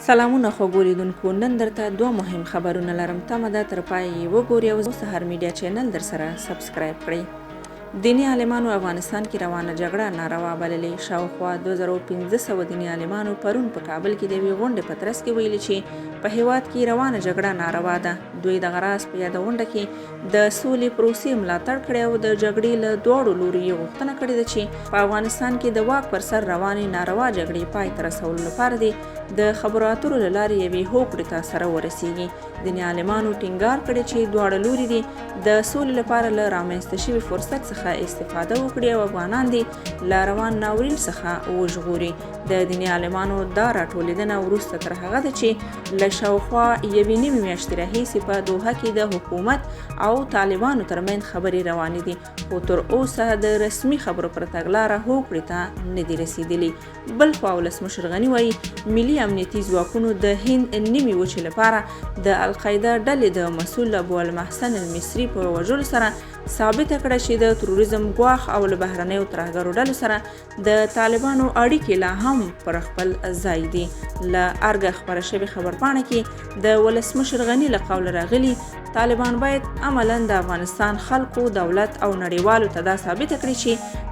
سلامونه خوږو لیدونکو، نن درته دوه مهم خبرونه لرم. تمه ده تر پای یې وګورئ او سهار میډیا چینل در سره سبسکرایب کړئ. دیني عالمانو افغانستان کې روانه جګړه ناروا بللې. شاوخوا 2500 دیني عالمانو پرون په کابل کې د یوې غونډې په ترڅ کې ویلي چې په هیواد کې روانه جګړه ناروا ده. دوی دغه راز په یاده غونډه کې د سولې پروسې ملاتړ کړی او د جګړې له دواړو لوري یې غوښتنه کړې ده چې په افغانستان کې د واک پر سر روانې ناروا جګړې پای ته رسولو لپاره دې د خبرو اترو له لارې یوې هوکړې ته سره ورسیږي. دیني عالمانو ټینګار کړی چې دواړه لوري دې د سولې لپاره له رامنځته شوي فرصت څخه استفاده وکړي او افغانان دې له روان ناورین څخه وژغوري. د دیني عالمانو دا راټولېدنه وروسته تر هغه ده چې له شاوخوا یوې نیمې میاشتې راهیسې په دوحه کې د حکومت او طالبانو ترمنځ خبرې روانې دي، خو تر اوسه د رسمي خبرو پر تګلاره هوکړې ته نه دي رسېدلي. بل خوا ولسمشر غني وایي ملي امنیتي ځواکونو د هند نیمې وچې لپاره د القاعده ډلې د مسؤل ابو المحسن المصري په وژلو سره ثابته کړه چې د تروریزم ګواښ او له بهرنیو ترهګرو ډلو سره د طالبانو اړیکې لا هم پر خپل ځای دي. له ارګه خپره شوې خبرپاڼه کې د ولسمشر غني له قوله راغلي طالبان باید عملاً د افغانستان خلکو، دولت او نړیوالو ته دا ثابته کړي چې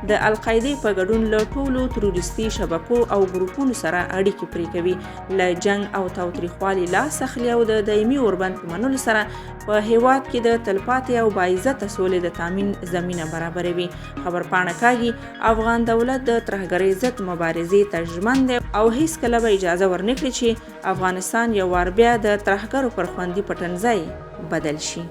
د القاعدې په ګډون له ټولو تروریستي شبکو او ګروپونو سره اړیکې پرې کوي، له جنګ او تاوتریخوالي لاس اخلي او د دایمي اوربند په منلو سره په هیواد کې د تلپاتې او باعزته سولې د تامین زمینه برابروي. خبرپاڼه کاږي افغان دولت د ترهګرۍ ضد مبارزې ته ژمن دی او هیڅکله به اجازه ورنکړي چې افغانستان یو وار بیا د ترهګرو پر خوندي پټنځای بدل شي.